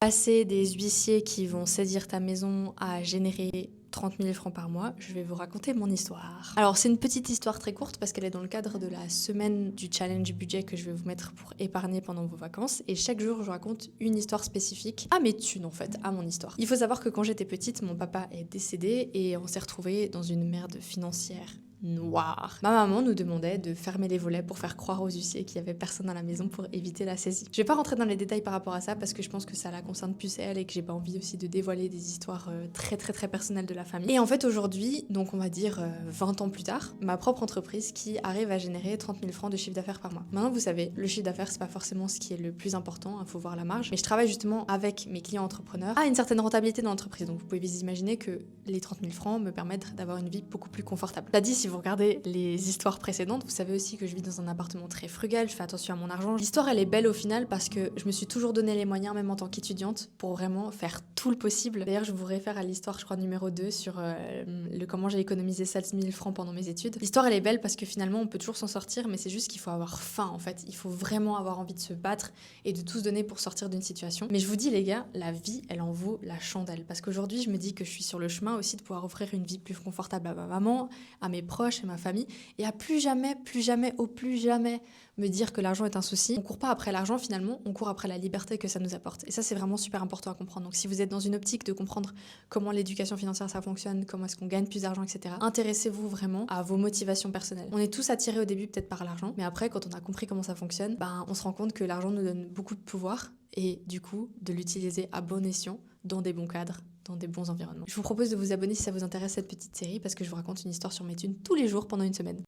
Passer des huissiers qui vont saisir ta maison à générer 30 000 francs par mois, je vais vous raconter mon histoire. Alors c'est une petite histoire très courte parce qu'elle est dans le cadre de la semaine du challenge budget que je vais vous mettre pour épargner pendant vos vacances. Et chaque jour, je raconte une histoire spécifique à mes thunes en fait, à mon histoire. Il faut savoir que quand j'étais petite, mon papa est décédé et on s'est retrouvés dans une merde financière noire. Ma maman nous demandait de fermer les volets pour faire croire aux huissiers qu'il y avait personne dans la maison pour éviter la saisie. Je vais pas rentrer dans les détails par rapport à ça parce que je pense que ça la concerne plus elle et que j'ai pas envie aussi de dévoiler des histoires très personnelles de la famille. Et en fait aujourd'hui, donc on va dire 20 ans plus tard, ma propre entreprise qui arrive à générer 30 000 francs de chiffre d'affaires par mois. Maintenant vous savez, le chiffre d'affaires c'est pas forcément ce qui est le plus important, il faut voir la marge, mais je travaille justement avec mes clients entrepreneurs à une certaine rentabilité dans l'entreprise. Donc vous pouvez vous imaginer que les 30 000 francs me permettent d'avoir une vie beaucoup plus confortable. T'as dit, si vous regardez les histoires précédentes, vous savez aussi que je vis dans un appartement très frugal, je fais attention à mon argent. L'histoire elle est belle au final parce que je me suis toujours donné les moyens, même en tant qu'étudiante, pour vraiment faire tout le possible. D'ailleurs je vous réfère à l'histoire, je crois, numéro 2 sur le comment j'ai économisé 7 000 francs pendant mes études. L'histoire elle est belle parce que finalement on peut toujours s'en sortir, mais c'est juste qu'il faut avoir faim en fait. Il faut vraiment avoir envie de se battre et de tout se donner pour sortir d'une situation. Mais je vous dis les gars, la vie elle en vaut la chandelle parce qu'aujourd'hui je me dis que je suis sur le chemin aussi de pouvoir offrir une vie plus confortable à ma maman, à mes proches et ma famille, et à plus jamais me dire que l'argent est un souci. On court pas après l'argent finalement, on court après la liberté que ça nous apporte. Et ça c'est vraiment super important à comprendre. Donc si vous êtes dans une optique de comprendre comment l'éducation financière ça fonctionne, comment est-ce qu'on gagne plus d'argent, etc., intéressez-vous vraiment à vos motivations personnelles. On est tous attirés au début peut-être par l'argent, mais après quand on a compris comment ça fonctionne, on se rend compte que l'argent nous donne beaucoup de pouvoir et du coup de l'utiliser à bon escient dans des bons cadres, dans des bons environnements. Je vous propose de vous abonner si ça vous intéresse cette petite série parce que je vous raconte une histoire sur mes thunes tous les jours pendant une semaine.